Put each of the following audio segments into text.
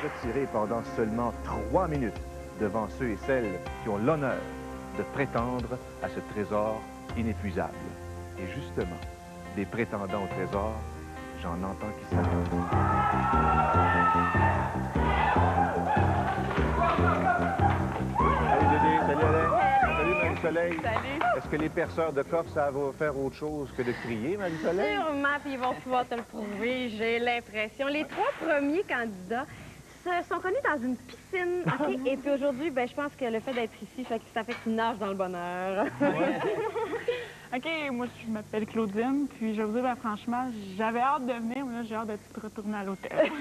retirer pendant seulement 3 minutes devant ceux et celles qui ont l'honneur de prétendre à ce trésor inépuisable. Et justement, des prétendants au trésor, j'en entends qui s'attendent. Salut Dédé, salut Alain, salut Marie-Soleil. Salut. Est-ce que les perceurs de coffre savent faire autre chose que de crier, Marie-Soleil? Sûrement, puis ils vont pouvoir te le prouver, j'ai l'impression. Les 3 premiers candidats sont connus dans une piscine, OK? Et puis aujourd'hui, ben, je pense que le fait d'être ici, ça fait qu'ils nagent dans le bonheur. Ouais. OK, moi, je m'appelle Claudine, puis je vais vous dire, ben, franchement, j'avais hâte de venir, mais là, j'ai hâte de retourner à l'hôtel.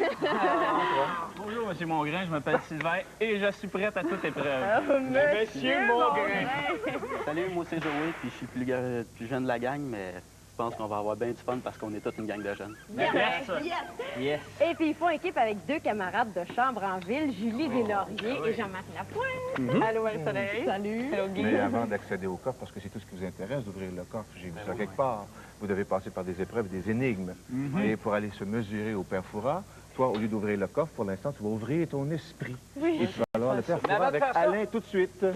Bonjour, Monsieur Mongrain, je m'appelle Sylvain et je suis prête à toute épreuve. Monsieur Mongrain! Salut, moi c'est Joey, puis je suis plus jeune de la gang, mais je pense qu'on va avoir bien du fun parce qu'on est toute une gang de jeunes. Yes! Yes! Yes! Et puis, ils font équipe avec 2 camarades de chambre en ville, Julie Deslauriers et Jean-Marc Lapointe. Allô, Marie-Soleil. Salut! Allô, Guy. Mais avant d'accéder au coffre, parce que c'est tout ce qui vous intéresse d'ouvrir le coffre, j'ai vu ça quelque part, vous devez passer par des épreuves, des énigmes. Et pour aller se mesurer au Père Fouras, toi, au lieu d'ouvrir le coffre, pour l'instant, tu vas ouvrir ton esprit. Oui. Et tu vas aller voir le Père Fouras avec Alain tout de suite. Hein?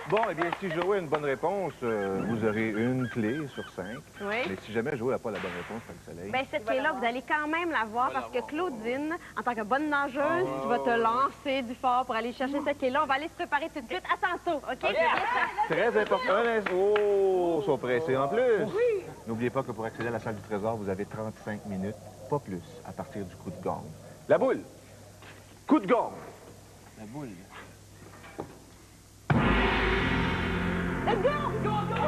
Bon, eh bien, si Joey a une bonne réponse, vous aurez une clé sur 5. Oui. Mais si jamais Joey n'a pas la bonne réponse, Marie-Soleil. Bien, cette clé-là, vous allez quand même la voir parce que Claudine, en tant que bonne nageuse, tu vas te lancer du fort pour aller chercher cette clé-là. On va aller se préparer tout de suite. À tantôt, OK? Très important. Oh, ils sont pressés en plus. Oui. N'oubliez pas que pour accéder à la salle du trésor, vous avez 35 minutes, pas plus, à partir du coup de gong. La boule. Coup de gong. La boule. Let's go! Go, go, go!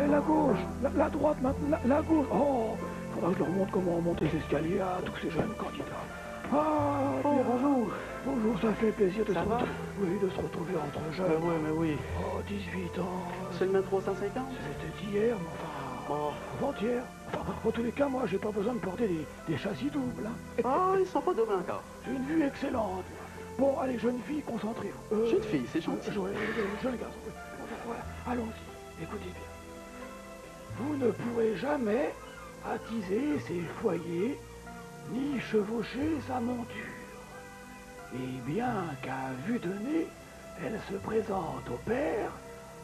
La gauche, la droite maintenant, la gauche. Oh, faudra que je leur montre comment monter les escaliers à tous ces jeunes candidats. Ah, bonjour. Bonjour, ça fait plaisir de se retrouver. Oui, de se retrouver entre jeunes. Oui, mais oui. Oh, 18 ans. Seulement 350? C'était hier, mais enfin, avant-hier. Enfin, en tous les cas, moi, j'ai pas besoin de porter des châssis doubles. Hein. Ah, ils sont pas doubles encore. J'ai une vue excellente. Bon, allez, jeune fille, concentrez-vous. Jeune fille, c'est gentil. Jeune garçon. Voilà, allons-y. Écoutez bien. Vous ne pourrez jamais attiser ses foyers ni chevaucher sa monture. Et bien qu'à vue de nez, elle se présente au père,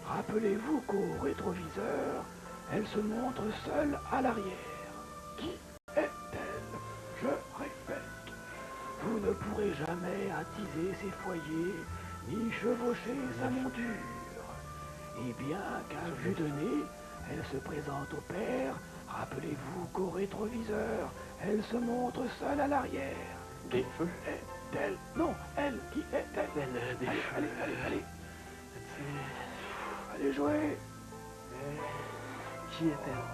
rappelez-vous qu'au rétroviseur, elle se montre seule à l'arrière. Qui est-elle? Je répète, vous ne pourrez jamais attiser ses foyers ni chevaucher sa monture. Et bien qu'à vue de nez, elle se présente au père, rappelez-vous qu'au rétroviseur, elle se montre seule à l'arrière. Des feux? Est-elle? Non, elle, qui est-elle? Des feux. Allez. Allez jouer. Qui est-elle?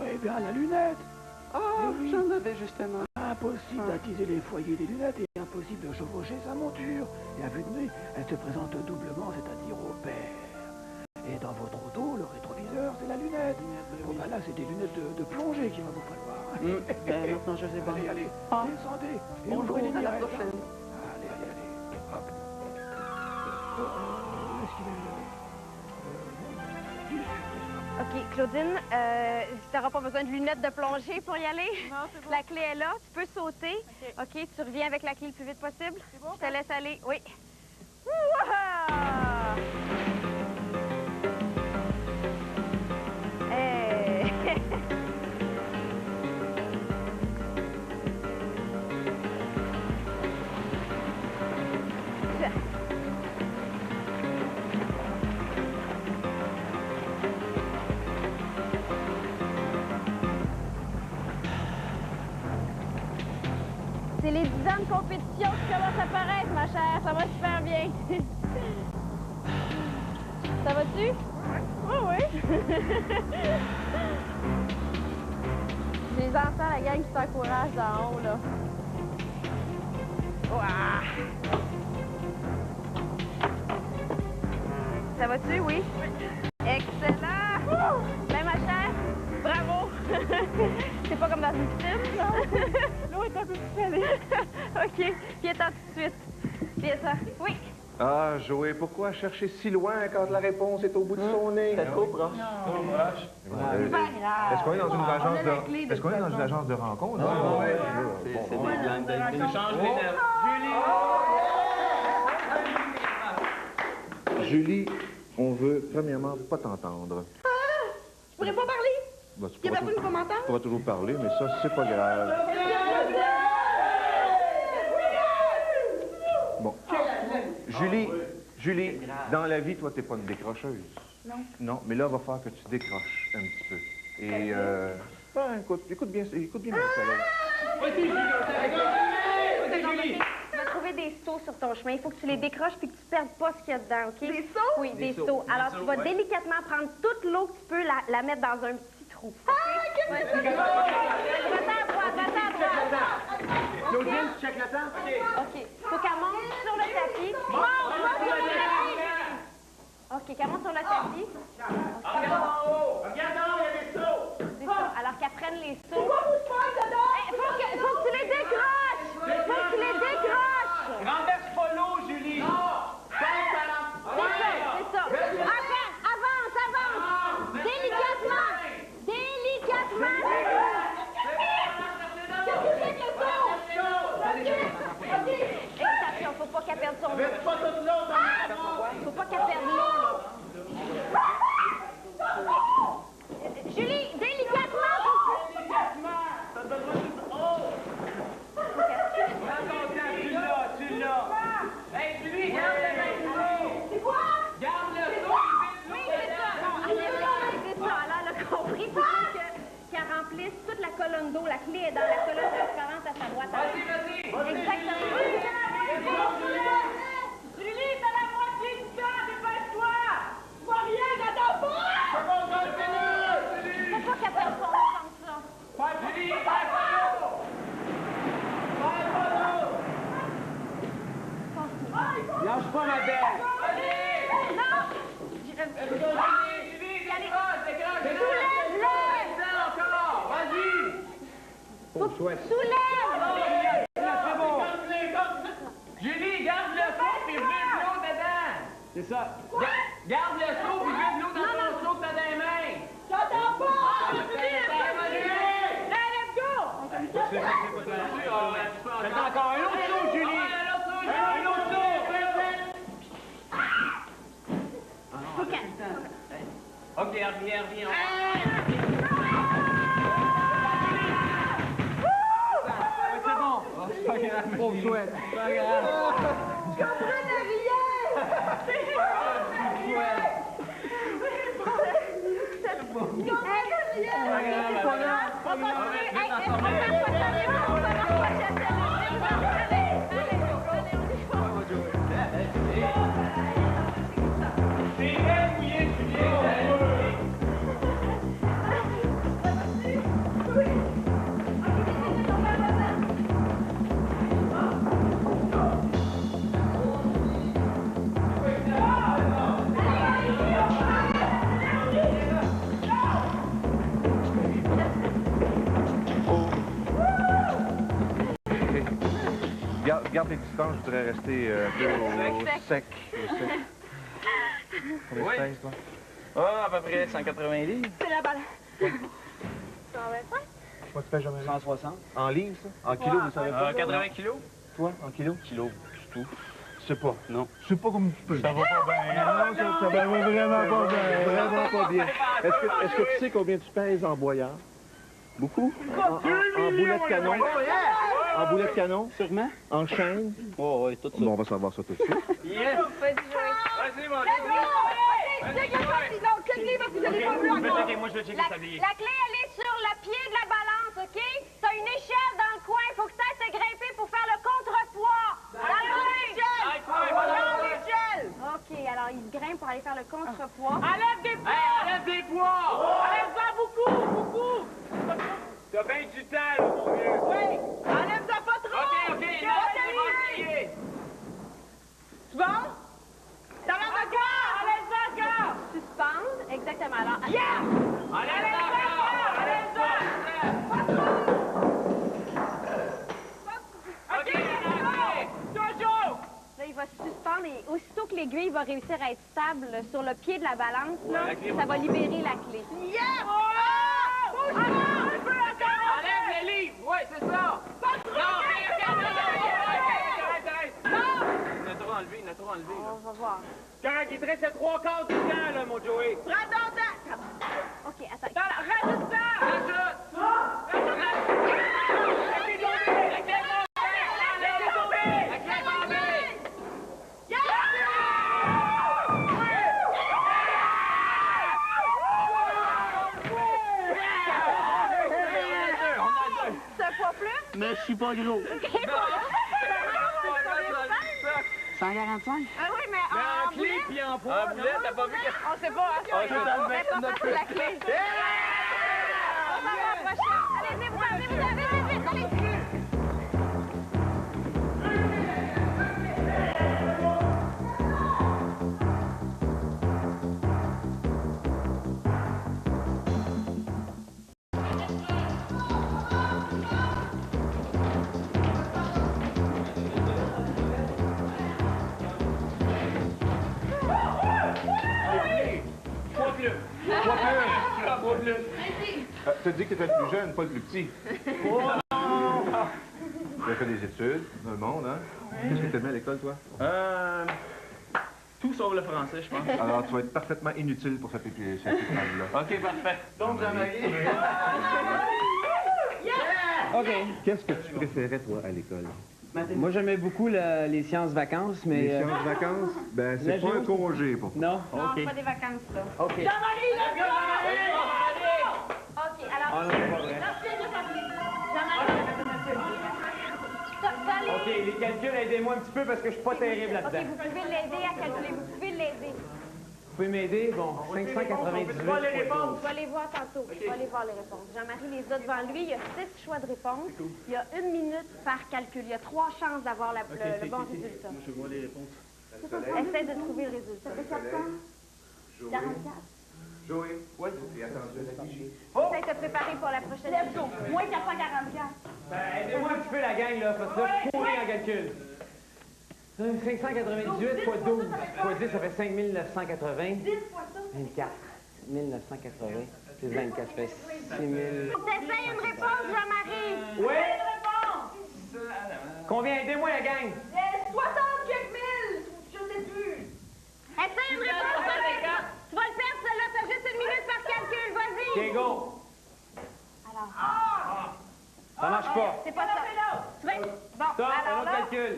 Eh bien, la lunette. Ah, oui. j'en avais justement. Impossible d'attiser les foyers des lunettes et impossible de chevaucher sa monture. Et à vue de nez, elle se présente doublement, c'est-à-dire au père. Et dans votre auto, le rétroviseur, c'est la lunette. Bon, ben là, c'est des lunettes de plongée qu'il va vous falloir. Ben maintenant, je sais pas. Allez, descendez. Et On ouvrez les à la mirettes. prochaine. Allez. Hop. OK, Claudine, tu n'auras pas besoin de lunettes de plongée pour y aller. Non, c'est bon. La clé est là, tu peux sauter. OK, tu reviens avec la clé le plus vite possible. C'est bon, Je te laisse aller, oui. Wouah! Hey! C'est les 10 ans de compétition qui commencent à apparaître, ma chère. Ça va super bien. Ça va-tu? Oui. Les enfants, la gang qui t'encourage d'en haut, là. Ouah! Ça va-tu? Oui? Excellent! Ben, ma chère, bravo! C'est pas comme dans une piscine, non? L'eau est un peu plus salée. OK. Viens-t'en tout de suite. Viens-toi. Oui. Ah, Joey, pourquoi chercher si loin quand la réponse est au bout de son nez? C'est trop proche. Est-ce qu'on est dans une agence de... Est-ce qu'on est dans une agence de rencontre? C'est des blind dating. Change les nerfs. Julie, on veut premièrement pas t'entendre. Je pourrais pas parler? Bah, tu Il y a pourras personne qui va m'entendre? tu pourras toujours parler, mais ça, c'est pas grave. Bon. Julie, dans la vie, toi, t'es pas une décrocheuse. Non. Non, mais là, il va falloir que tu décroches un petit peu. Et, ben, écoute bien mon soleil. Tu vas trouver des seaux sur ton chemin. Il faut que tu les décroches puis que tu perdes pas ce qu'il y a dedans, OK? Des seaux? Oui, des seaux. Alors, tu vas délicatement prendre toute l'eau que tu peux, la mettre dans un petit trou. Ah, OK? Va-t'en à droite. Claudine, tu checkes le temps? OK. Faut qu'elle monte sur le tapis. Monte sur le tapis! OK, qu'elle monte sur le tapis. Regarde en haut! Regarde en haut, il y a des seaux! C'est ça. Alors qu'elle prenne les seaux. Pourquoi vous se faites dedans? Faut que tu les décroches! Faut que tu les décroches! Renverse pas l'eau, Julie! Non! C'est ça. Avance! Délicatement! Attention, faut pas qu'elle perde son eau. Faut pas qu'elle perde l'eau, là. Julie, délicatement! Tu l'as! Hey, Julie, garde le seau! C'est quoi? Garde le seau! Oui, c'est ça. Alors, elle a compris. Il faut qu'elle remplisse toute la colonne d'eau. La clé est dans la colonne transparente à sa droite. Vas-y! Exactement. Julie, t'as la moitié du temps! Dépêche-toi! Tu vois rien, j'attends pas! Faut pas qu'elle perde son eau comme ça. Julie, fais pas l'eau! Lâche pas, ma belle! Soulève! C'est bon! Julie, garde le seau puis vide l'eau dedans! C'est ça. Garde le seau puis vide l'eau dans ton seau que t'as dans les mains! J'entends pas! Let's go! T'as encore un autre seau, Julie! Un autre seau! OK, reviens. C'est bon. C'est pas grave. Pauvre chouette. C'est pas grave. Je comprenais Garde les distances, je voudrais rester un peu au sec. Combien de pèses, toi? Ah, à peu près 180 livres. C'est la balle. 125? Moi, tu pèses jamais 160. En livres, ça? En kilos, vous savez pas? 80 kilos. Toi, en kilos? Kilo, c'est tout. Je sais pas. Non. Je sais pas comme tu peux. Ça va pas bien. Non, ça va vraiment pas bien. Vraiment pas bien. Est-ce que tu sais combien tu pèses en boyard? Beaucoup? En boulet de canon? En boulet de canon? Sûrement? En chaîne? Oh, oui, tout ça. Bon, on va savoir ça tout de suite. Yes! Vas-y, mon gars. Moi, je vais checker le sablier. La clé, elle est sur le pied de la balance, OK? T'as une échelle dans le coin. Faut que tu ailles te grimper pour faire le contrepoids. Dans l'échelle! OK, alors il se grimpe pour aller faire le contrepoids. Enlève des poids! Hey, enlève des poids! Enlève-en beaucoup! T'as bien du temps, là, mon vieux. Oui! Enlève-en pas trop! OK, là, c'est bon? T'as l'air de quoi? Enlève-en, aussitôt que l'aiguille va réussir à être stable sur le pied de la balance, là, ça va libérer la clé. Yes! Enlève les livres! Oui, c'est ça! Non, arrête! Il a trop enlevé, il a trop enlevé. On va voir. Correct, il te reste 3/4 du temps, là, mon Joey. Prends ton temps! OK, attends. Rajoute ça! Rajoute! Mais je suis pas gros. 145? Ah oui, mais En clé puis en poids. En boulet, t'as pas vu que... on sait pas, hein? On sait pas. Mais pas parce que la clé. On va la prochaine. Allez, vite, allez. Tu as dit que tu étais le plus jeune, pas le plus petit. Tu as fait des études dans le monde, hein? Qu'est-ce que tu aimais à l'école, toi? Tout sauf le français, je pense. Alors, tu vas être parfaitement inutile pour cette épreuve-là. OK, parfait. Donc, Jean-Marie... OK. Qu'est-ce que tu préférais, toi, à l'école? Moi, j'aimais beaucoup les sciences vacances, mais... Les séances vacances? Ben, c'est pas un congé pour toi. Non? Non, OK. pas des vacances, là. OK. OK, alors... Ah non, c'est pas vrai. OK, les calculs, aidez-moi un petit peu parce que je suis pas terrible OK, là-dedans. vous pouvez l'aider à calculer. Vous pouvez l'aider. Vous pouvez m'aider? Bon, 598. Je vais aller voir tantôt. Je vais aller voir les réponses. Jean-Marie les a devant lui. Il y a 6 choix de réponses. Il y a 1 minute par calcul. Il y a 3 chances d'avoir le bon résultat. Moi, je vois les réponses. Essaie de trouver le résultat. 44. Joey, oui, et attendu à la vigie. Essaie de te préparer pour la prochaine. Moins 444. Ben, aidez-moi un petit peu la gang, là, parce que là, je suis pourri en calcul. 598 fois 12 fois 10, ça fait 5980. 10 fois ça. 24. 1980. Plus 24, ça fait 6000. T'essayes une réponse, Jean-Marie. Oui? Combien? Aidez-moi la gang. 60 quelques mille. Je sais plus. Essaye une réponse, Jean-Marie. Tu vas le perdre, celle-là. T'as juste 1 minute par calcul. Vas-y. OK, go. Alors. Ça marche pas. C'est pas ça. Tu vas... Bon, Stop, un alors autre là, calcul.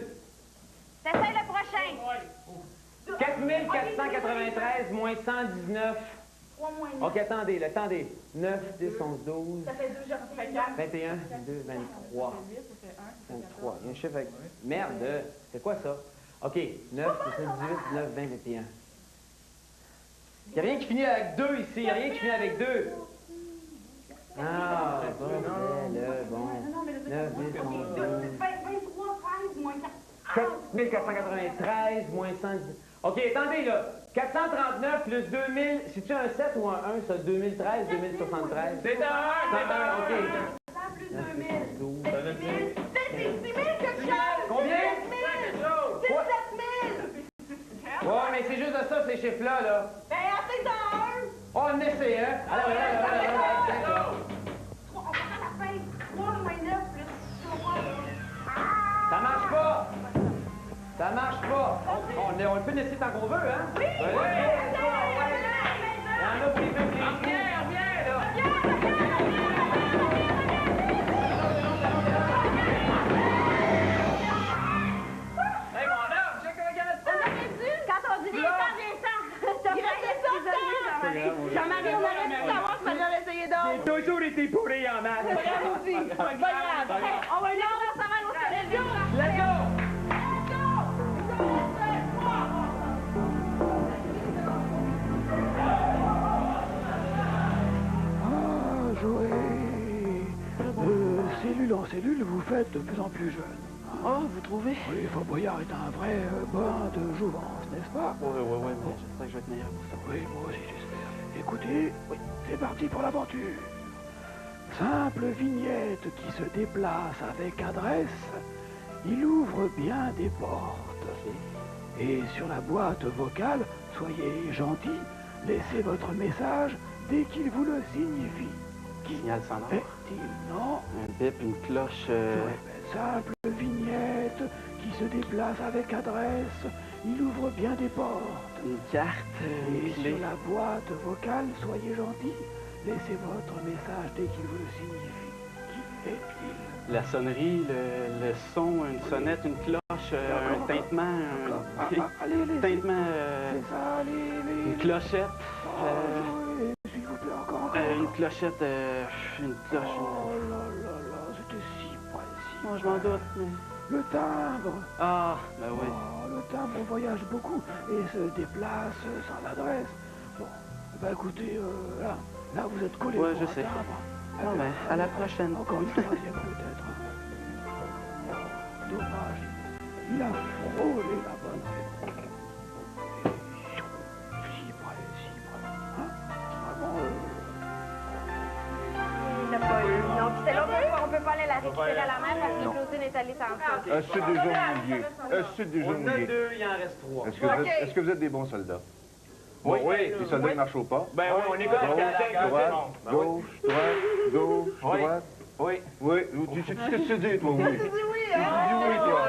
t'essayes le prochain. 4493 moins 119. 3 moins 9. OK, attendez, là, attendez. 9, 10, 11, 12. Ça fait 2, je refais 4. 21, 22, 23. 23. Il y a un chiffre avec... Merde, c'est quoi ça? OK, 9, 18, 19, 20, 21. Il n'y a rien qui finit avec 2 ici. Il n'y a rien qui finit avec 2. Ah, bon. 9, 10, 11, 12. 23, 13, moins 4. 4493 moins 110. OK, attendez, là. 439 plus 2000, c'est-tu un 7 ou un 1, ça? 2013, 2073? C'est un 1, c'est un 1. OK. 100 plus 2000. 12. C'est 6 000 quelque chose. Combien? 7 000. C'est 7 000. Ouais, mais c'est juste de ça, ces chiffres-là, là. Ben, assez dans 1. Oh, on essaie, hein? Alors, On va faire la fin. 3 moins 9 plus 3. ça marche pas! Ça marche pas! On peut laisser tant qu'on veut, hein? Oui! Il y en a pour les deux, les Reviens, là. Hey, mon homme, check regarde ça. On aurait dû, quand on dit viens-t'en. Jean-Marie, on aurait dû savoir que j'aurais essayé d'autres. J'ai toujours été pourri en maths! C'est pas grave. On va aller en ça va au télévision. Let's go! Ah, Joey. De cellule en cellule, vous faites de plus en plus jeune. Oh, vous trouvez? Oui, Fort Boyard est un vrai bain de jouvence, n'est-ce pas? Oui, mais j'espère que je vais être meilleur pour ça. Oui, moi aussi j'espère. Écoutez, c'est parti pour l'aventure. Simple vignette qui se déplace avec adresse, il ouvre bien des portes. Et sur la boîte vocale, soyez gentil, laissez votre message dès qu'il vous le signifie. Signal sonore. Est-il non? Un bip, une cloche. Je répète, simple vignette qui se déplace avec adresse. Il ouvre bien des portes. Une carte, une Et clé. sur la boîte vocale, soyez gentil, laissez votre message dès qu'il vous le signifie. Qui est-il? La sonnerie, le son, une sonnette, une cloche, un tintement, Allez, allez, tintement, c'est ça, allez. une clochette, Jouez, s'il vous plaît, encore. une clochette, une cloche. Oh là, c'était si précis. Oh, je m'en doute, mais... Le timbre. Ah, ben oui. Oh, le timbre voyage beaucoup et se déplace sans adresse. Bon, bah écoutez, là vous êtes collé Ouais, pour je un sais. timbre. Ah ben, à la prochaine. Encore une troisième peut-être. Oh, dommage. Il a frôlé la bonne réponse. Si près. Hein? Vraiment, Il n'a pas eu. Non, puis celle-là, on peut pas aller la récupérer à la mer parce que Claudine est allée sans ça. C'est déjà mouillé. C'est déjà On en a mouillé. 2, il en reste 3. Est-ce que vous êtes des bons soldats? Oui. Les soldats qui marchent au pas? Ben oui, on est comme Gauche, droite, droite. Oui. Oui, tu sais ce que tu dis, toi, oui. Tu dis oui, toi.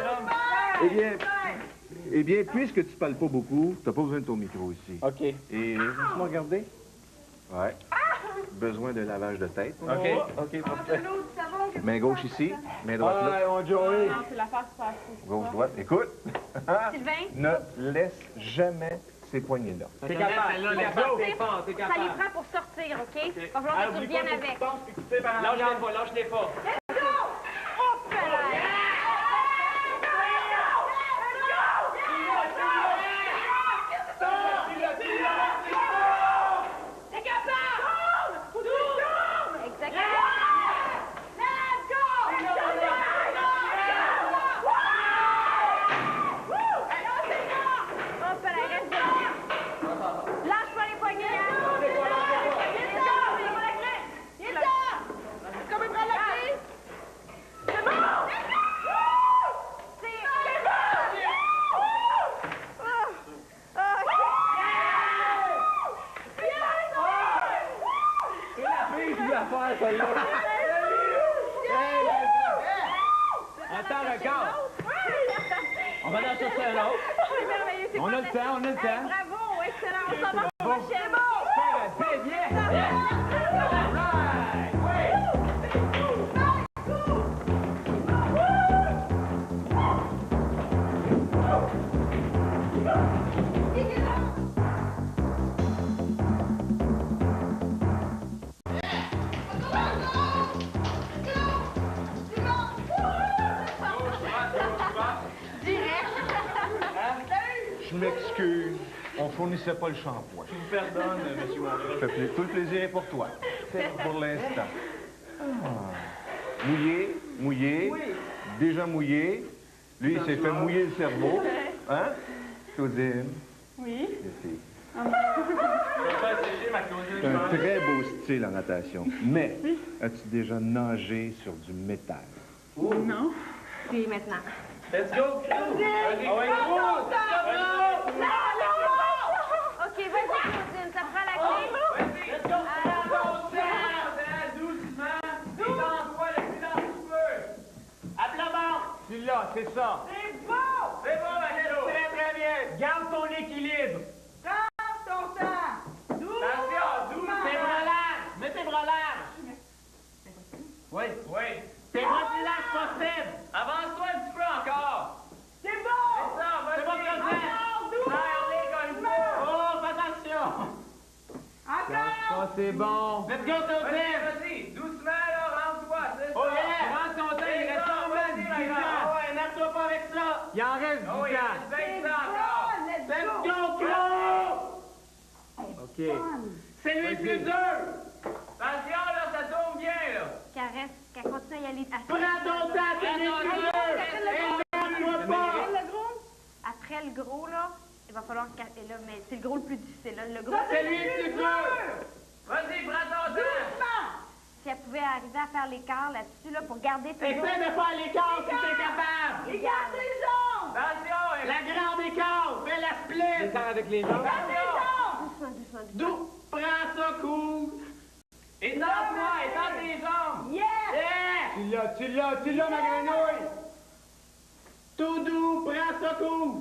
Eh bien, puisque tu parles pas beaucoup, t'as pas besoin de ton micro ici. OK. Et laisse-moi regarder. Ouais. Besoin d'un lavage de tête. OK, parfait. Main gauche ici, main droite là. mon Joey. Non, c'est la face face. Gauche, droite. Écoute. Sylvain? Ne laisse jamais ces poignées-là. T'es capable. Ça les prend pour sortir, OK? Il va falloir que tu reviennes avec. Lâche-les pas. Hop là! Attends, regarde. On va en chercher un autre. C'est merveilleux, c'est On a le temps, on a le temps. Bravo, excellent. On s'en va pour la prochaine. Je m'excuse. On fournissait pas le shampoing. Je vous pardonne, monsieur Mongrain. Tout le plaisir est pour toi. C'est pour l'instant. Mouillé, mouillé, déjà mouillé. Lui, il s'est fait mouiller le cerveau. Hein? Claudine. Oui. Ici. Je vais faire sécher ma Claudine. C'est un très beau style en natation. Mais, as-tu déjà nagé sur du métal? Non. Puis maintenant. Let's go. OK, vas-y, Claudine, ça prend la clé. Let's go. Doucement. Détends-toi le plus longtemps que tu peux. À plat mort. Celui-là, c'est ça. C'est bon, Angelo. Très bien. Garde ton équilibre. Prends ton temps. Doucement. Tes bras larges. Mets tes bras larges. Oui. Tes bras plus larges possible. Avance-toi un petit peu encore. C'est bon. C'est ça, vas-y. C'est bon, Claudine. Serre-les comme il faut. Oh, fais attention. Ça, c'est bon. Let's go, Claudine. Vas-y, doucement, là, rentre-toi. C'est ça. Oh, yeah. Prends ton temps, il C'est reste ça, seulement vas-y, 10 ma grande. ans. Ouais, énerve-toi pas avec ça. Il en reste 10 Ah oui, ans. il reste 20 encore. Let's go, Claude. OK. C'est lui le plus dur. Attention, là, ça tourne bien, là. Caresse, qu'elle continue à y aller. Prends ton temps, c'est lui le plus dur. Énerve-toi pas. Après le gros, là, il va falloir qu'elle... Là, mais c'est le gros le plus difficile. Là. Le gros, C'est lui le plus dur. Vas-y, prends ton temps. si elle pouvait arriver à faire l'écart là-dessus, là, pour garder toujours... Essaie de faire l'écart si t'es capable. Regarde les jambes! Attention! La grande écart! Fais la split! L'écart avec les jambes. Doucement. D'où? Prends ça, cool! Étends-toi! Étends tes jambes! Yeah! Tu l'as, ma grenouille! Tout doux! Prends ça, cool!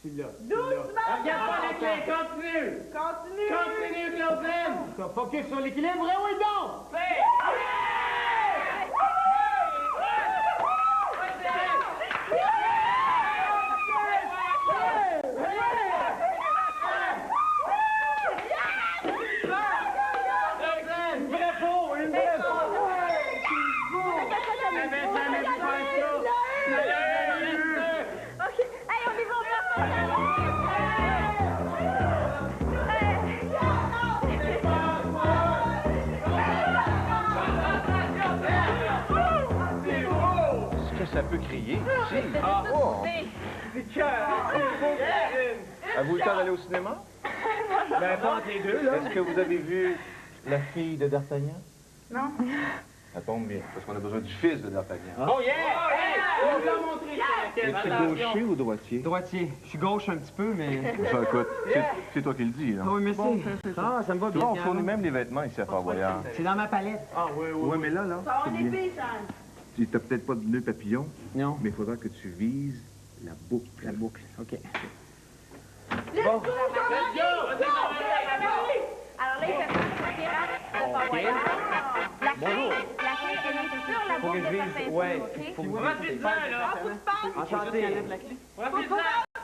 Doucement. Regarde pas la clé! Continue! Continue, Claudine! Focus sur l'équilibre, oui donc! Fais! Ça peut crier. C'est cœur! Avez-vous le temps d'aller au cinéma? Ben, pas entre les deux, là. Est-ce que vous avez vu La fille de D'Artagnan? Non. Ça tombe bien, parce qu'on a besoin du fils de D'Artagnan. Oh yeah! On l'a montré Es-tu gaucher ou droitier? Droitier. Je suis gauche un petit peu, mais... Ça, écoute, c'est toi qui le dis, là. Ah oui, merci. Ah, ça me va Tu bien. vois, on fournit même les vêtements ici à Fort Boyard. C'est dans ma palette. Ah, oui. Ouais, mais là, c'est bien. ça. Tu n'as peut-être pas de nœud papillon, Non. mais il faudra que tu vises la boucle. La boucle, OK. Alors là, il fait pas de pirate. La clé est sur la boucle de ta ceinture, ouais. OK? Enchanté.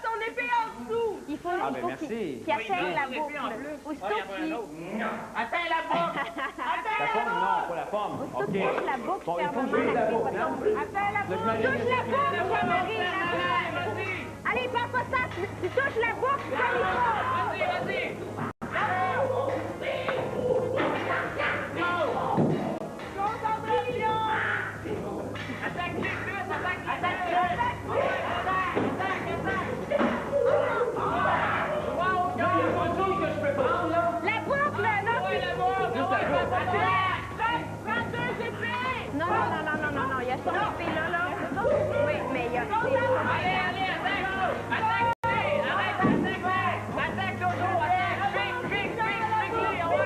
Son épée en dessous. Il faut merci. qu'il atteigne la boucle. Aussitôt qu'il... Atteins la boucle! La pomme, non, pas la pomme. Aussitôt OK. qu'il touche la boucle, Bon, il faut que je fermement, vise la la clé boucle. va tomber. Attends la boucle. Touche la boucle, Jean-Marie. Allez, passe pas ça. Tu touches la boucle, tu vas Vas-y! Attaque les cuisses! Attaque les La boucle, non, non, il y a son épée là. Oui, mais il y a... Allez, attaque! Attaque, Jojo! Attaque! Pique!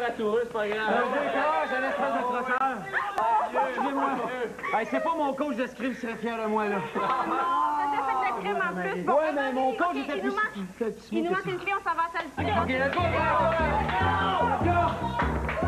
ratoureux, c'est pas grave. J'ai un espèce de crosseur. Excusez-moi. Hey, c'est pas mon coach d'escrime qui serait fier de moi, là. Ça fait de la crème en plus. Bon, Ouais, mais mon coach OK, était il plus... nous manque- Il nous manque une clé, on s'en va à la salle du OK, let's go! Go!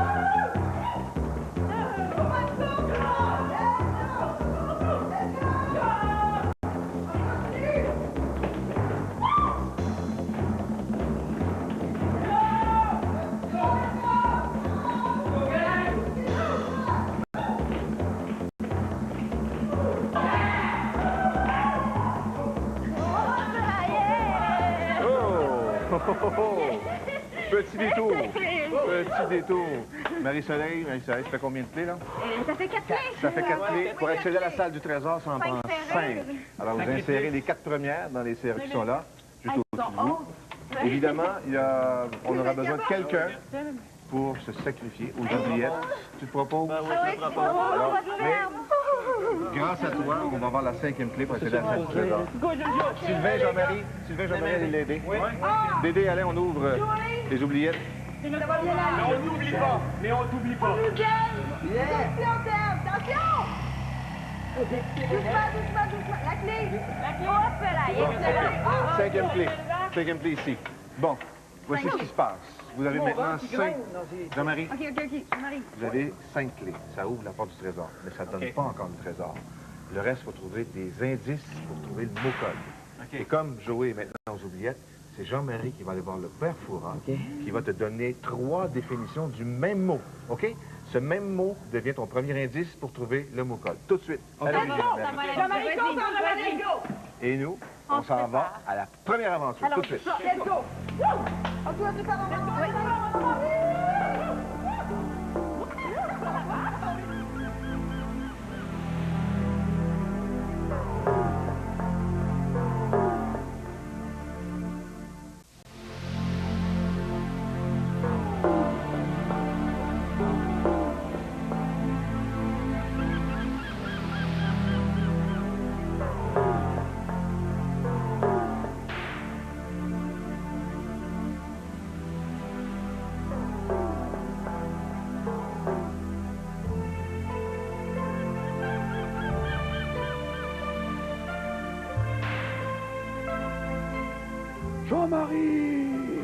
Petit détour. Petit détour. Marie-Soleil, ça fait combien de clés, là? Ça fait 4 clés. Ça fait 4 clés. Pour accéder à la salle du trésor, ça en prend 5. Alors, vous insérez les 4 premières dans les serrures qui sont là, juste au-dessus de vous. Évidemment, on aura besoin de quelqu'un pour se sacrifier aux oubliettes. Tu te proposes? Alors, mais, grâce à toi, on va avoir la 5e clé pour accéder à la salle du trésor. Sylvain, Jean-Marie, allez l'aider. Dédé, allez, on ouvre les oubliettes. C'est notre Ça va bien devoir. aller. Mais on t'oublie pas. Mais on t'oublie pas. Attention, Terre, attention! Doucement, doucement, doucement. La clé! La clé. Hop là, excellent. Cinquième clé. Cinquième clé ici. Bon, voici ce qui se passe. Vous avez maintenant 5... Jean-Marie, OK, Marie. vous avez 5 clés. Ça ouvre la porte du trésor, mais ça ne donne pas encore le trésor. Le reste, il faut trouver des indices pour trouver le mot-code. Et comme Joey est maintenant aux oubliettes, c'est Jean-Marie qui va aller voir le père Fouras, qui va te donner 3 définitions du même mot, OK? Ce même mot devient ton premier indice pour trouver le mot-code. Tout de suite. Allez-y, Jean-Marie. Jean-Marie, go! Et nous, on s'en va à la première aventure, tout de suite. Let's go! On doit tout faire Jean-Marie,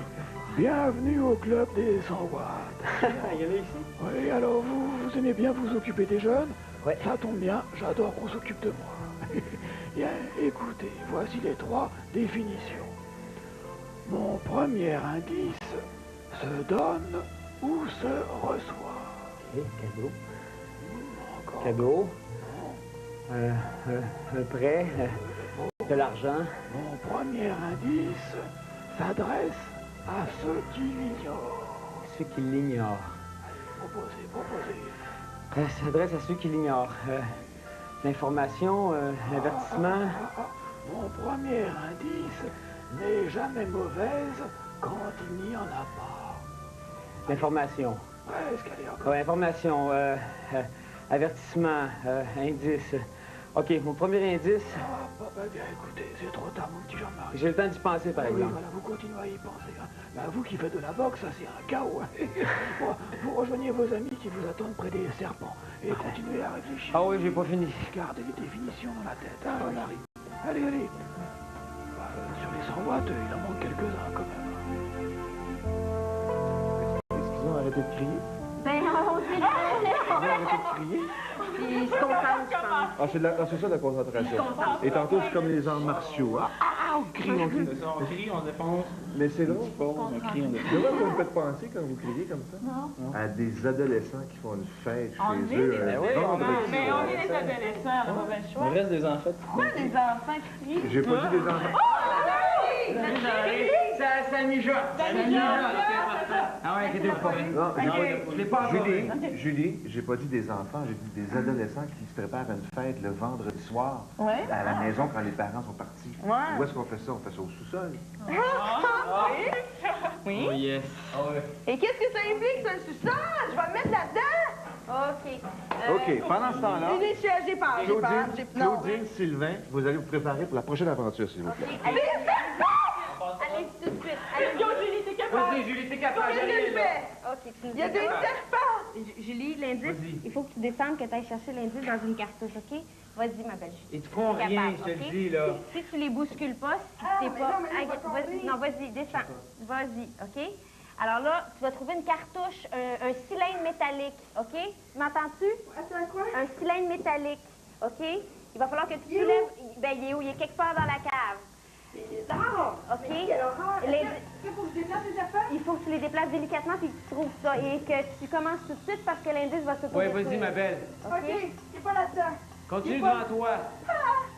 bienvenue au club des 100 watts. Il y en a ici? Oui, alors vous aimez bien vous occuper des jeunes? Ouais. Ça tombe bien, j'adore qu'on s'occupe de moi. Bien, écoutez, voici les 3 définitions. Mon premier indice se donne ou se reçoit. OK, cadeau. Encore. Cadeau. Un prêt. De l'argent. Mon premier indice s'adresse à ceux qui l'ignorent. Ceux qui l'ignorent. Proposez. Ça s'adresse à ceux qui l'ignorent. L'information, l'avertissement. Mon premier indice n'est jamais mauvaise quand il n'y en a pas. L'information. Presque, allez encore. Ouais, information, avertissement, indice. OK, mon premier indice, Bien, écoutez, c'est trop tard, mon petit Jean-Marie. j'ai le temps d'y penser, par Oui, exemple. voilà, vous continuez à y penser. Hein. Ben, vous qui faites de la boxe, ça c'est un chaos. Hein. Bon, vous rejoignez vos amis qui vous attendent près des serpents et continuez à réfléchir. Ah oui, j'ai pas fini. Gardez les définitions dans la tête, hein, Jean-Marie. Allez, allez. Sur les 100 watts, il en manque quelques-uns quand même. Excusez-moi, arrêtez de crier. Ben, on dit Arrêtez de crier. Il se concentre, je pense. Ah, c'est ça la concentration. Et tantôt, c'est comme les arts martiaux. On crie, on crie. On crie, on défonce. Laissez-le. On crie, on défonce. C'est vrai que vous me faites penser quand vous criez comme ça? Non. À des adolescents qui font une fête chez eux vendredi Mais soir. on est des adolescents, on n'a pas le choix. Le reste des enfants. Pourquoi les enfants qui crient? J'ai pas dit des enfants. Ça mijote. Ça mijote. Ah ouais, inquiétez-vous pas. Non, Je l'ai pas encore. Julie, j'ai pas dit des enfants, j'ai dit des adolescents qui se préparent à une fête le vendredi soir Ouais. à la maison quand les parents sont partis. Ouais. Où est-ce qu'on fait ça? On fait ça au sous-sol. Oui. Oh yes. Et qu'est-ce que ça implique, ça, le sous-sol? Je vais me mettre là-dedans. OK. OK, pendant ce temps-là, J'ai peur. Claudine, Sylvain, vous allez vous préparer pour la prochaine aventure, s'il vous plaît. Allez, tout de suite. Allez, Go, Julie, t'es capable. Vas-y, Julie, t'es capable. qu'est-ce que je Allez, là. fais? OK, tu Il y a des serpents. Julie, l'indice, il faut que tu descendes, que tu ailles chercher l'indice dans une cartouche, OK? Vas-y, ma belle Julie. Ils te feront T'es rien, capable, je te le OK? dis, là. Si tu les bouscules pas, si t'es pas... Vas-y, non, vas-y, descends. Vas-y, OK? Alors là, tu vas trouver une cartouche, un cylindre métallique, OK? M'entends-tu? Attends, quoi? Un cylindre métallique, OK? Il va falloir que tu soulèves... Ben, il est où? Il est quelque part dans la cave. OK? Il faut que je déplace les affaires? Il faut que tu les déplaces délicatement puis que tu trouves ça et que tu commences tout de suite parce que l'indice va se Ouais, vas-y, ma belle. OK, c'est pas là-dedans. Continue devant toi.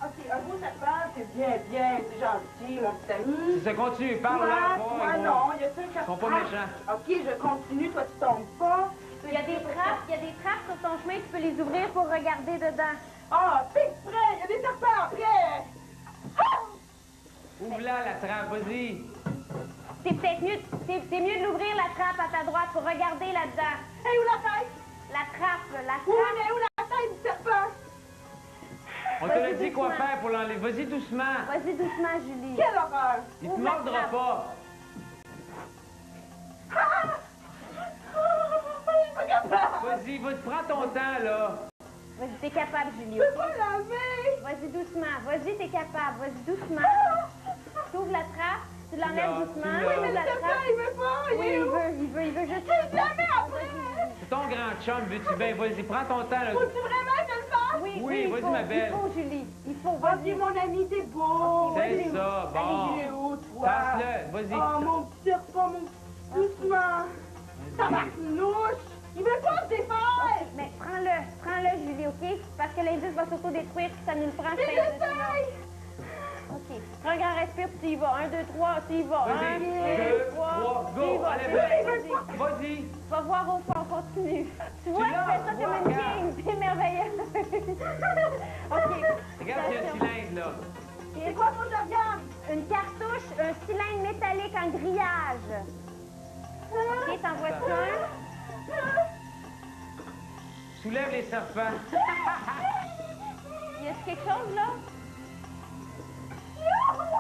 OK, un mot, ça te parle, c'est bien, c'est gentil, mon petit ami. C'est ça, continue, parle là. Moi, non, il y a ça qui Ils sont pas méchants. OK, je continue, toi, tu tombes pas. Il y a des trappes sur ton chemin, tu peux les ouvrir pour regarder dedans. Ah, c'est prêt, il y a des serpents après. Ouvre-la, la trappe, vas-y. C'est peut-être mieux, c'est mieux de l'ouvrir la trappe à ta droite pour regarder là-dedans. Et où la tête? La trappe, la Oui, trappe. mais où la tête du serpent? On te l'a Vas-y dit quoi doucement. faire pour l'enlever. Vas-y doucement. Vas-y doucement, Julie. Quelle horreur! Il te Ouvre la mordra trappe. pas. vas-y, prends ton temps, là. Vas-y, t'es capable, Julie. Je peux pas laver. Vas-y doucement. Vas-y, t'es capable. Vas-y doucement. T'ouvres la trappe, tu l'enlèves doucement. Oui, mais s'il te plaît, il veut pas. Oui, il veut juste... Je l'avais après. C'est ton grand chum, veux-tu bien? Vas-y, prends ton temps, là. Faut-tu vraiment que je le fasse? Oui, vas-y, ma belle. Il faut, Julie. Il faut, Vas-y, mon ami, t'es beau. C'est ça, bon. Allez, il est où, toi? Passe-le, vas-y. Oh, mon petit serpent, mon petit doucement. Tabarnouche. Il veut pas se défaire. Mais prends-le, Julie, OK? Parce que l'indice va s'autodétruire si ça nous le prend. Mais j'essaye. OK. Prends un grand respire, puis tu y vas. 1, 2, 3, tu y vas. 1, Vas-y, 2, 3, go. tu y vas. Allez, vas-y. Va voir au fond, continue. Tu vois, tu fais ça comme une game. C'est merveilleux. OK. Regarde, il y a un cylindre, là. C'est quoi, faut que je regarde? Une cartouche, un cylindre métallique en grillage. OK, t'en vois-tu un? Soulève les serpents. Y a-tu quelque chose, là?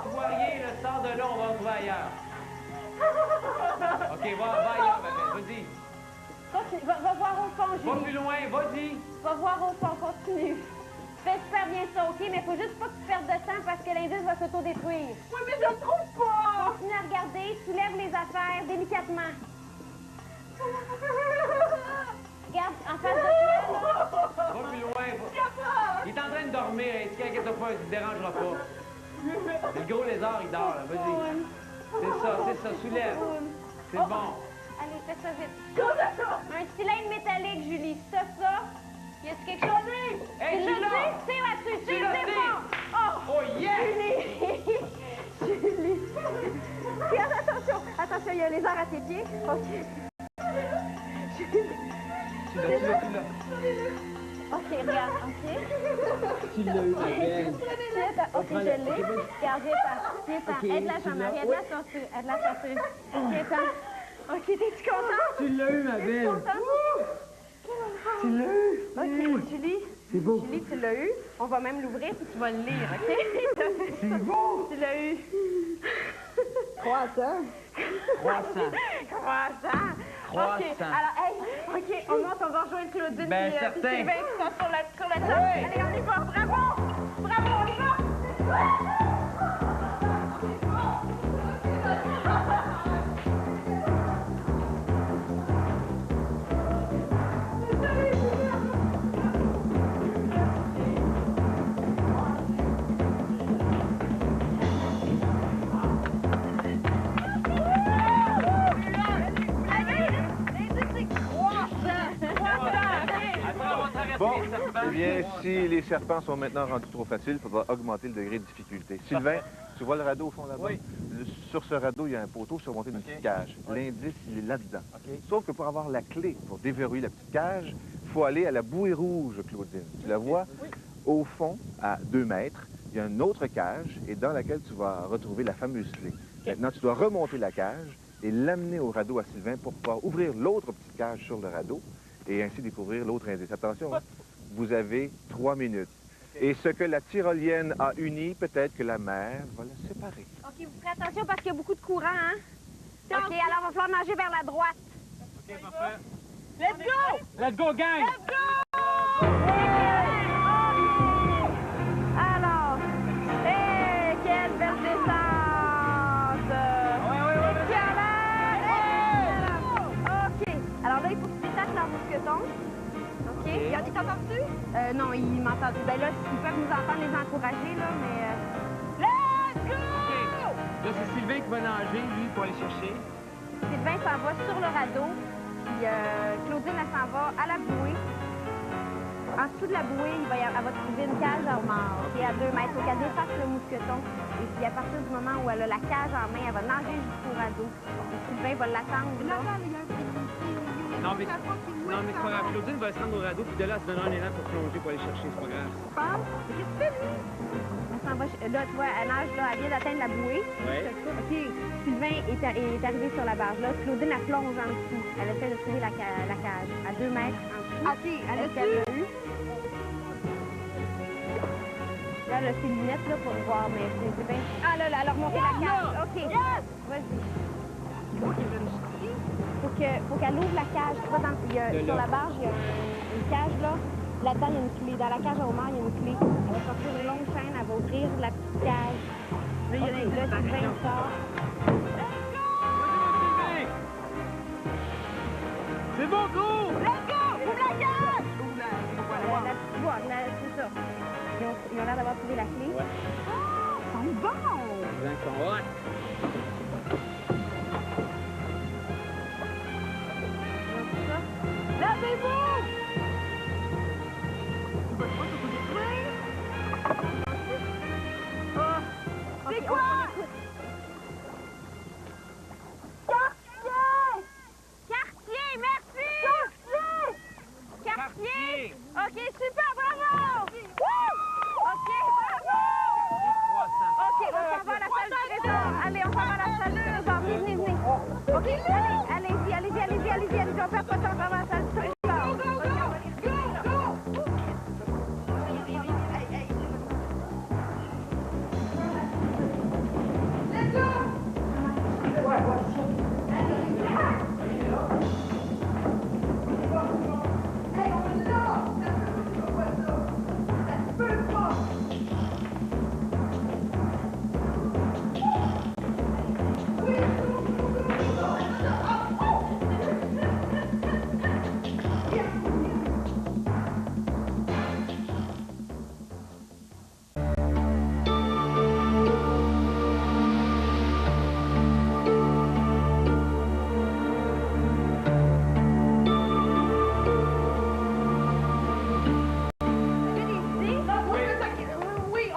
Tu vois rien, le sort de là, on va le trouver ailleurs. OK, va ailleurs, ma belle, vas-y. Continue. Va voir au fond, Va Julie. plus loin, vas-y. Va voir au fond, continue. Tu fais super bien ça, OK? Mais faut juste pas que tu perdes de temps parce que l'indice va s'autodétruire. Oui, mais je le trouve pas. Continue à regarder, soulève les affaires délicatement. Regarde, en face de toi, là. Va plus loin, va. Il est en train de dormir, hein. Tu t'inquiète pas, il te dérangera pas. Le gros lézard, il dort, là, vas-y. C'est ça, soulève. C'est bon. Allez, fais ça vite. Un cylindre métallique, Julie. Ça. Y a-tu quelque chose? Hey, tu tu l'as! l'as dit? Tire là-dessus, Tu tire, l'as tire dit! fort! Oh, yes! Julie! Regarde, attention, il y a un lézard à tes pieds. OK. Tu l'as. OK, regarde, OK. Tu l'as eu, ma belle. OK, je l'ai. Regarde, viens, aide-la, Jean-Marie, aide-la à sortir. OK, OK, t'es-tu contente? Tu l'as eu, ma belle. Tu l'as eu? OK, Julie. C'est beau. Julie, tu l'as eu. On va même l'ouvrir puis tu vas le lire, OK? C'est beau. Tu l'as eu. Croissant. Croissant. OK, alors, hey, OK, on monte, on va rejoindre Claudine Ben, puis certain. Sylvain qui sont sur la table. Oui. Allez, on y va. Bravo, on y va. Bon, eh bien, si les serpents sont maintenant rendus trop faciles, il faudra augmenter le degré de difficulté. Sylvain, tu vois le radeau au fond là-bas? Oui. Sur ce radeau, il y a un poteau surmonté d'une petite cage. L'indice, il est là-dedans. Sauf que pour avoir la clé pour déverrouiller la petite cage, il faut aller à la bouée rouge, Claudine. Tu la vois? Oui. Au fond, à 2 mètres, il y a une autre cage et dans laquelle tu vas retrouver la fameuse clé. Maintenant, tu dois remonter la cage et l'amener au radeau à Sylvain pour pouvoir ouvrir l'autre petite cage sur le radeau et ainsi découvrir l'autre indice. Attention, hein? Vous avez 3 minutes. Et ce que la tyrolienne a uni, peut-être que la mer va la séparer. OK, vous ferez attention parce qu'il y a beaucoup de courant, hein? OK, alors il va falloir nager vers la droite. OK, parfait. Let's go! Let's go, gang! Let's go! Alors, quelle belle descente! OK, alors là, il faut que tu détaches leur mousqueton. OK? Il t'entend-tu? Non, il m'entend. Ben là, ils peuvent nous entendre les encourager, là, mais... Let's go! Là, c'est Sylvain qui va nager, lui, pour aller chercher. Sylvain s'en va sur le radeau, puis Claudine, elle s'en va à la bouée. En dessous de la bouée, elle va trouver une cage à homard, qui est à 2 mètres. Donc, elle défasse le mousqueton. Et puis, à partir du moment où elle a la cage en main, elle va nager jusqu'au radeau. Et Sylvain va l'attendre, là. Non, mais c'est pas grave. Claudine va se rendre au radeau, puis de là, elle se donnera un élan pour plonger, pour aller chercher. C'est pas grave. Mais qu'est-ce que tu fais, lui? Elle s'en va... Là, tu vois, elle nage, là, elle vient d'atteindre la bouée. Ouais. OK, Sylvain est arrivé sur la barge. Là, Claudine, elle plonge en dessous. Elle essaie de trouver la cage. À 2 mètres en dessous. OK, elle a eu. Là, elle a ses lunettes, là, pour le voir, mais c'est bien... Ah, là, elle a remonté la cage. OK. Vas-y. Faut faut qu'elle ouvre la cage. Tu vois, sur la barge, il y a une cage là. Là-dedans, il y a une clé. Dans la cage à Homer, il y a une clé. Elle va sortir une longue chaîne, elle va ouvrir la petite cage. Là, il y a Sylvain sort. C'est bon, go! Let's go! Ouvre la cage! La petite boîte, c'est ça. Ils ont l'air d'avoir trouvé la clé. Ouais. Oh, ils sont bons! Les gens sont hot. Lavez-vous! C'est quoi? Quartier, merci! Quartier! OK, super, bravo! OK, bravo! OK, on s'en va à la salle du trésor. Allez, on s'en va à la salle du trésor. Venez. OK, allez-y. On perd pas de temps, on s'en va à la salle du trésor.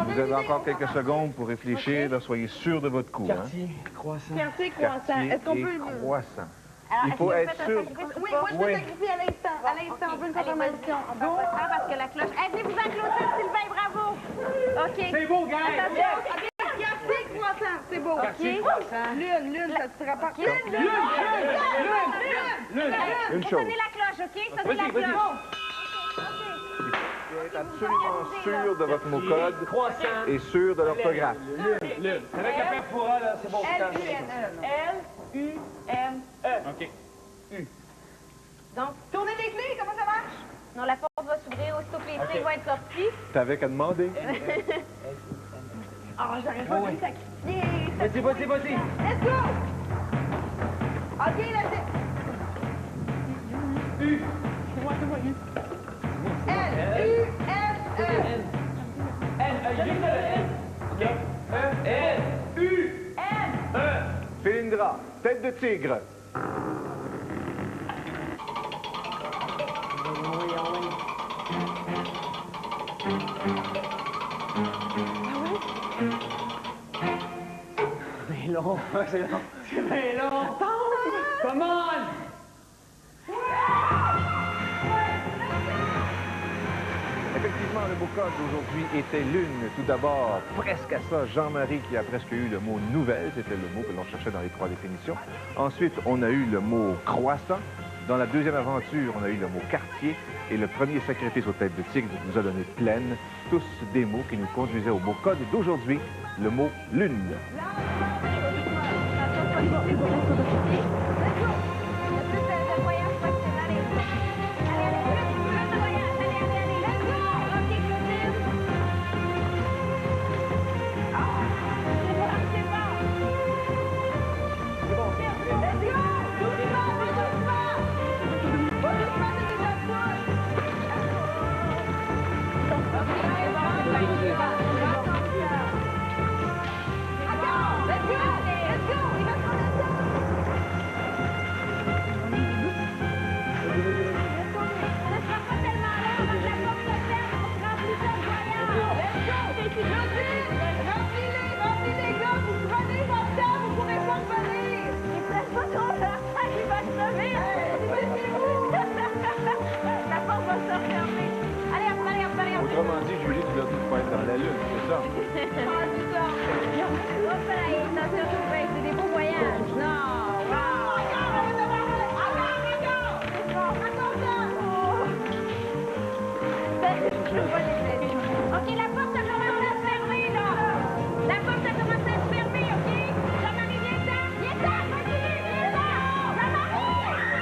Vous avez encore quelques secondes pour réfléchir. Là, soyez sûr de votre coup. Quartier, croissant. Quartier, croissant. Est-ce qu'on peut... Croissant. Alors, Il faut être sûr. Oui, moi, je peux sacrifier à l'instant. À l'instant, on veut une confirmation. On va faire parce que la cloche... Venez-vous encloser, Sylvain, bravo! OK. C'est beau, gang! Attention, quartier, croissant, c'est beau. Quartier, croissant. Lune, ça se rapporte. Une chose. Sonnez la cloche, OK? Sonnez la cloche. Il faut être absolument sûr de votre mot code Croissant. et sûr de l'orthographe. Lune. Avec la perfora, là, c'est bon. L-U-N-E. L-U-N-E. OK. Donc, Tournez les clés, comment ça marche? non, la porte va s'ouvrir aussitôt que les clés vont être sorties. T'avais qu'à demander. Oh, j'aurais pas dû sacrifier. Vas-y. Let's go! OK, là, c'est... C'est moi, L-U-N-E. OK. E-L-U-N-E. Philindra, tête de tigre. C'est long. C'est bien long. Come on! Effectivement, le mot code d'aujourd'hui était lune. Tout d'abord, presque à ça, Jean-Marie qui a presque eu le mot nouvelle. C'était le mot que l'on cherchait dans les trois définitions. Ensuite, on a eu le mot croissant. Dans la deuxième aventure, on a eu le mot quartier. Et le premier sacrifice aux têtes de tigre nous a donné pleine. Tous des mots qui nous conduisaient au mot code d'aujourd'hui, le mot lune. Autrement dit, Julie, tu dois tout être dans la lune, c'est ça? C'est des beaux voyages. Non! OK, la porte a commencé à se fermer, là. La porte a commencé à se fermer, OK? Jean-Marie, viens-t'en. Viens-t'en, continue, viens-t'en. Jean-Marie!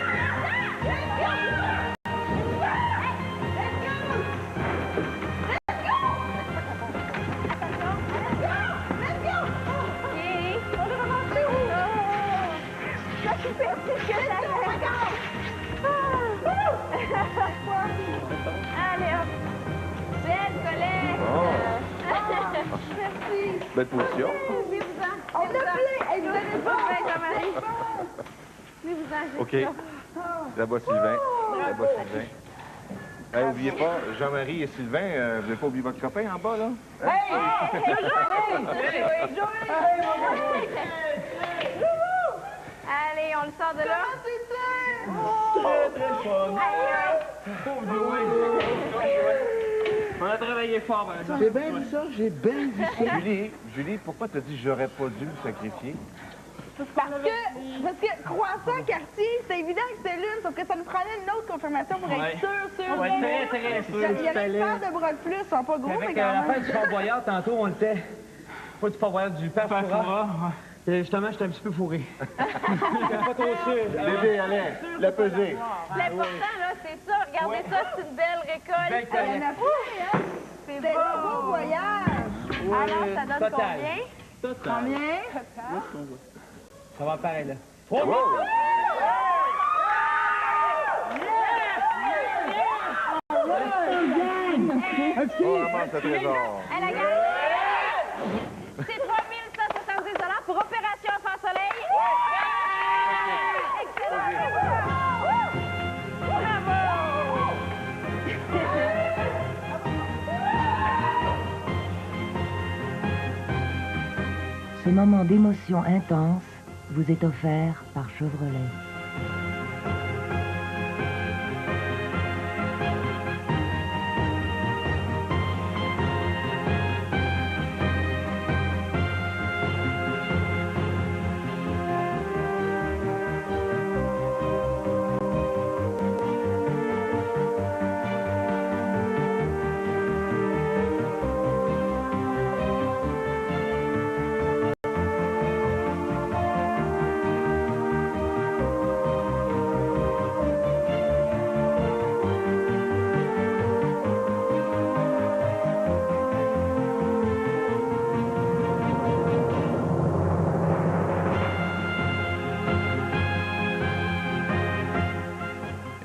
Belle position. On a plein! Hey, vous avez pas! Jean-Marie. OK. Là-bas, Sylvain. Là-bas, Sylvain. Hey, n'oubliez pas, Jean-Marie et Sylvain, vous n'avez pas oublié votre copain en bas, là? Hey! Allez, on le sort de là. Très, très fun. Pauvre Joey. On a travaillé fort, par exemple. J'ai bien vu ça, j'ai bien vu ça. Julie, pourquoi t'as dit j'aurais pas dû me sacrifier? Parce que croissant quartier, c'est évident que c'est l'une, sauf que ça nous prenait une autre confirmation pour être sûr. Ouais, très sûr. Il y a une paire de bras de plus, ils sont pas gros, mais Avec quand la même. fête du Fort Boyard, tantôt, on était... Pas du Fort Boyard, du Père Foura. Et justement, j'étais un petit peu fourré. J'étais pas trop sûr. Bébé, allez, la pesée. L'important, là, c'est ça. Regardez ça, c'est une belle récolte. Il y en a plein, hein? C'est un beau voyage. Alors, ça donne Total. combien? Combien? Ça va pareil, là. Wow! On ramasse le trésor. Elle a gagné! C'est 3170 $ pour Opération Enfant Soleil. Excellent! Bravo! Ce moment d'émotion intense vous est offert par Chevrolet.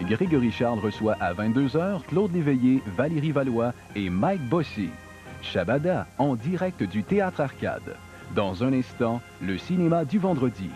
Grégory Charles reçoit à 22h Claude Léveillé, Valérie Valois et Mike Bossy. Shabada en direct du Théâtre Arcade. Dans un instant, le cinéma du vendredi.